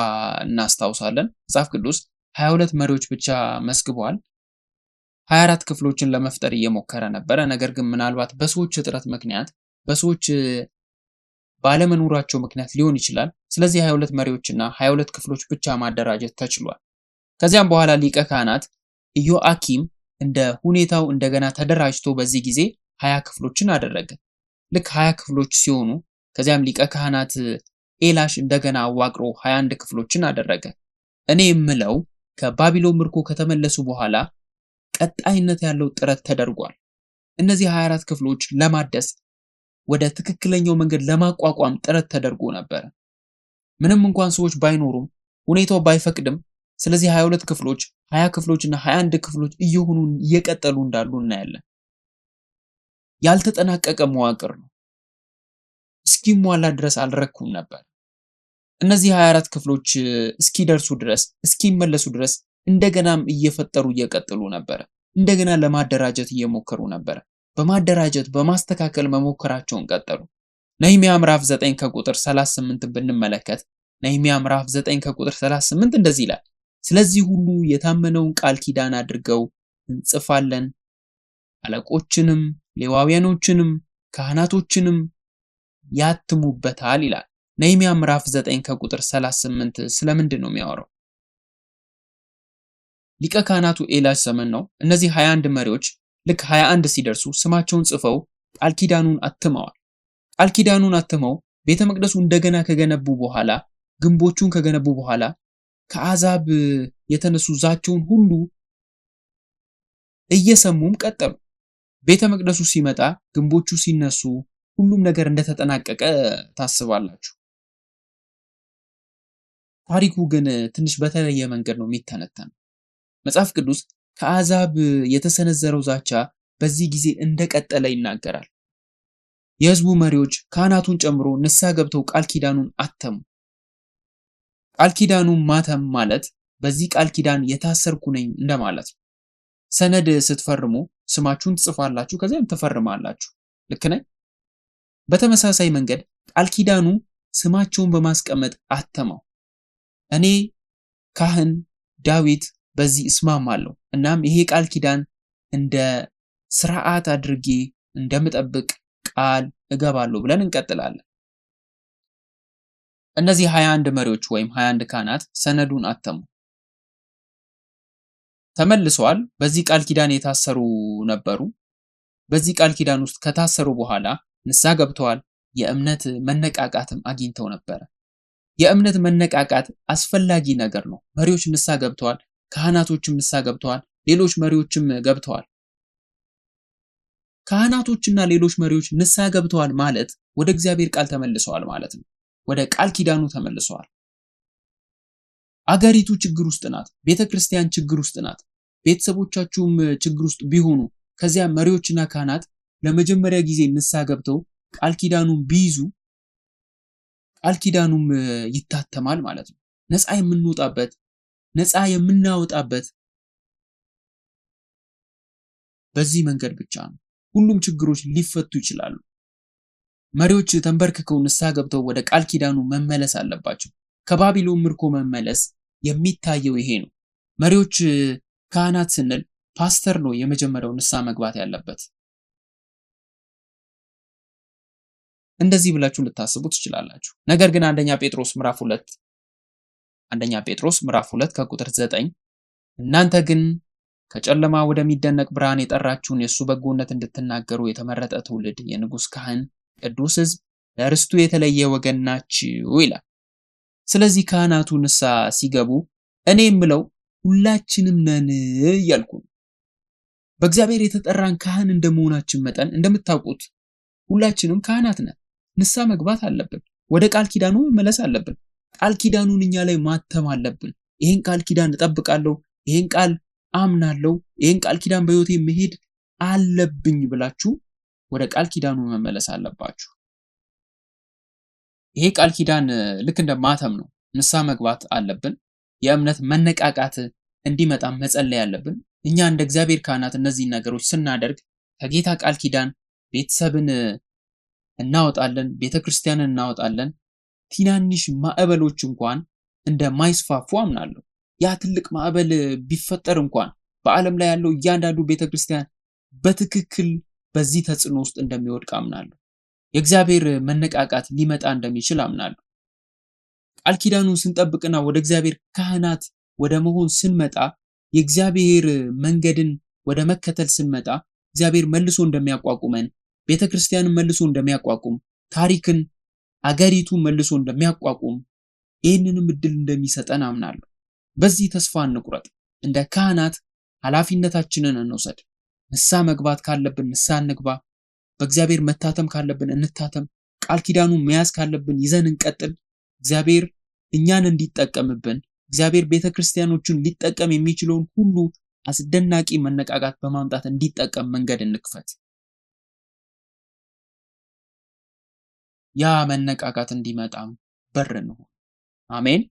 Speaker 1: እናስታውሳለን። መጽሐፍ ቅዱስ 22 መሪዎች ብቻ መስግቧል። 24 ክፍሎችን ለመፍጠር እየሞከረ ነበረ። ነገር ግን ምናልባት በሰዎች እጥረት ምክንያት በሰዎች ባለመኖራቸው ምክንያት ሊሆን ይችላል። ስለዚህ 22 መሪዎችና 22 ክፍሎች ብቻ ማደራጀት ተችሏል። ከዚያም በኋላ ሊቀ ካህናት ኢዮአኪም እንደ ሁኔታው እንደገና ተደራጅቶ በዚህ ጊዜ 20 ክፍሎችን አደረገ። ልክ 20 ክፍሎች ሲሆኑ ከዚያም ሊቀ ካህናት ኤላሽ እንደገና አዋቅሮ 21 ክፍሎችን አደረገ። እኔ የምለው ከባቢሎን ምርኮ ከተመለሱ በኋላ ቀጣይነት ያለው ጥረት ተደርጓል። እነዚህ 24 ክፍሎች ለማደስ ወደ ትክክለኛው መንገድ ለማቋቋም ጥረት ተደርጎ ነበር። ምንም እንኳን ሰዎች ባይኖሩም ሁኔታው ባይፈቅድም ስለዚህ 22 ክፍሎች 20 ክፍሎች እና 21 ክፍሎች እየሆኑ እየቀጠሉ እንዳሉ እናያለን። ያልተጠናቀቀ መዋቅር ነው። እስኪሟላ ድረስ አልረኩም ነበር። እነዚህ 24 ክፍሎች እስኪደርሱ ድረስ እስኪመለሱ ድረስ እንደገናም እየፈጠሩ እየቀጠሉ ነበር። እንደገና ለማደራጀት እየሞከሩ ነበር። በማደራጀት በማስተካከል መሞከራቸውን ቀጠሉ። ነህምያ ምዕራፍ 9 ከቁጥር 38 ብንመለከት ነህምያ ምዕራፍ 9 ከቁጥር 38 እንደዚህ ይላል። ስለዚህ ሁሉ የታመነውን ቃል ኪዳን አድርገው እንጽፋለን፣ አለቆችንም ሌዋውያኖችንም ካህናቶችንም ያትሙበታል ይላል። ነህምያ ምዕራፍ 9 ከቁጥር 38 ስለምንድን ነው የሚያወራው? ሊቀ ካህናቱ ኤላስ ዘመን ነው። እነዚህ 21 መሪዎች ልክ 21 ሲደርሱ ስማቸውን ጽፈው ቃል ኪዳኑን አትመዋል። ቃል ኪዳኑን አትመው ቤተ መቅደሱ እንደገና ከገነቡ በኋላ ግንቦቹን ከገነቡ በኋላ ከአሕዛብ የተነሱ ዛቸውን ሁሉ እየሰሙም ቀጠሉ። ቤተ መቅደሱ ሲመጣ ግንቦቹ ሲነሱ ሁሉም ነገር እንደተጠናቀቀ ታስባላችሁ። ታሪኩ ግን ትንሽ በተለየ መንገድ ነው የሚተነተነው። መጽሐፍ ቅዱስ ከአሕዛብ የተሰነዘረው ዛቻ በዚህ ጊዜ እንደቀጠለ ይናገራል። የሕዝቡ መሪዎች ካህናቱን ጨምሮ ንስሐ ገብተው ቃል ኪዳኑን አተሙ። ቃል ኪዳኑን ማተም ማለት በዚህ ቃል ኪዳን የታሰርኩ ነኝ እንደማለት ነው። ሰነድ ስትፈርሙ ስማችሁን ትጽፋላችሁ፣ ከዚያም ትፈርማላችሁ። ልክ ነኝ? በተመሳሳይ መንገድ ቃል ኪዳኑ ስማቸውን በማስቀመጥ አተመው። እኔ ካህን ዳዊት በዚህ እስማማለሁ፣ እናም ይሄ ቃል ኪዳን እንደ ስርዓት አድርጌ እንደምጠብቅ ቃል እገባለሁ ብለን እንቀጥላለን። እነዚህ 21 መሪዎች ወይም 21 ካህናት ሰነዱን አተሙ፣ ተመልሰዋል። በዚህ ቃል ኪዳን የታሰሩ ነበሩ። በዚህ ቃል ኪዳን ውስጥ ከታሰሩ በኋላ ንስሐ ገብተዋል። የእምነት መነቃቃትም አግኝተው ነበረ። የእምነት መነቃቃት አስፈላጊ ነገር ነው። መሪዎች ንስሐ ገብተዋል፣ ካህናቶችም ንስሐ ገብተዋል፣ ሌሎች መሪዎችም ገብተዋል። ካህናቶችና ሌሎች መሪዎች ንስሐ ገብተዋል ማለት ወደ እግዚአብሔር ቃል ተመልሰዋል ማለት ነው። ወደ ቃል ኪዳኑ ተመልሰዋል። አገሪቱ ችግር ውስጥ ናት። ቤተክርስቲያን ችግር ውስጥ ናት። ቤተሰቦቻችሁም ችግር ውስጥ ቢሆኑ ከዚያ መሪዎችና ካህናት ለመጀመሪያ ጊዜ ንስሐ ገብተው ቃል ኪዳኑን ቢይዙ ቃል ኪዳኑም ይታተማል ማለት ነው። ነፃ የምንወጣበት ነፃ የምናወጣበት በዚህ መንገድ ብቻ ነው። ሁሉም ችግሮች ሊፈቱ ይችላሉ። መሪዎች ተንበርክከው ንስሐ ገብተው ወደ ቃል ኪዳኑ መመለስ አለባቸው። ከባቢሎን ምርኮ መመለስ የሚታየው ይሄ ነው። መሪዎች ካህናት ስንል ፓስተር ነው የመጀመሪያው ንስሐ መግባት ያለበት። እንደዚህ ብላችሁ ልታስቡ ትችላላችሁ። ነገር ግን አንደኛ ጴጥሮስ ምዕራፍ 2 ከቁጥር 9 እናንተ ግን ከጨለማ ወደሚደነቅ ብርሃን የጠራችሁን የእሱ በጎነት እንድትናገሩ የተመረጠ ትውልድ፣ የንጉሥ ካህን፣ ቅዱስ ሕዝብ፣ ለርስቱ የተለየ ወገን ናችሁ ይላል። ስለዚህ ካህናቱ ንስሐ ሲገቡ እኔ የምለው ሁላችንም ነን እያልኩ ነው። በእግዚአብሔር የተጠራን ካህን እንደመሆናችን መጠን እንደምታውቁት ሁላችንም ካህናት ነን። ንስሐ መግባት አለብን። ወደ ቃል ኪዳኑ መመለስ አለብን። ቃል ኪዳኑን እኛ ላይ ማተም አለብን። ይሄን ቃል ኪዳን እጠብቃለሁ፣ ይሄን ቃል አምናለሁ፣ ይሄን ቃል ኪዳን በሕይወቴ መሄድ አለብኝ ብላችሁ ወደ ቃል ኪዳኑ መመለስ አለባችሁ። ይሄ ቃል ኪዳን ልክ እንደ ማተም ነው። ንስሐ መግባት አለብን። የእምነት መነቃቃት እንዲመጣ መጸለይ አለብን። እኛ እንደ እግዚአብሔር ካህናት እነዚህን ነገሮች ስናደርግ ከጌታ ቃል ኪዳን ቤተሰብን እናወጣለን፣ ቤተክርስቲያንን እናወጣለን። ትናንሽ ማዕበሎች እንኳን እንደማይስፋፉ አምናለሁ። ያ ትልቅ ማዕበል ቢፈጠር እንኳን በዓለም ላይ ያለው እያንዳንዱ ቤተክርስቲያን በትክክል በዚህ ተጽዕኖ ውስጥ እንደሚወድቅ አምናለሁ። የእግዚአብሔር መነቃቃት ሊመጣ እንደሚችል አምናለሁ። ቃል ኪዳኑን ስንጠብቅና ወደ እግዚአብሔር ካህናት ወደ መሆን ስንመጣ የእግዚአብሔር መንገድን ወደ መከተል ስንመጣ እግዚአብሔር መልሶ እንደሚያቋቁመን፣ ቤተክርስቲያንን መልሶ እንደሚያቋቁም፣ ታሪክን አገሪቱን መልሶ እንደሚያቋቁም ይህንንም እድል እንደሚሰጠን አምናለሁ። በዚህ ተስፋ እንቁረጥ። እንደ ካህናት ኃላፊነታችንን እንውሰድ። ንስሐ መግባት ካለብን ንስሐ እንግባ። በእግዚአብሔር መታተም ካለብን እንታተም። ቃል ኪዳኑን መያዝ ካለብን ይዘን እንቀጥል። እግዚአብሔር እኛን እንዲጠቀምብን፣ እግዚአብሔር ቤተክርስቲያኖቹን ሊጠቀም የሚችለውን ሁሉ አስደናቂ መነቃቃት በማምጣት እንዲጠቀም መንገድ እንክፈት። ያ መነቃቃት እንዲመጣም በር ነው። አሜን።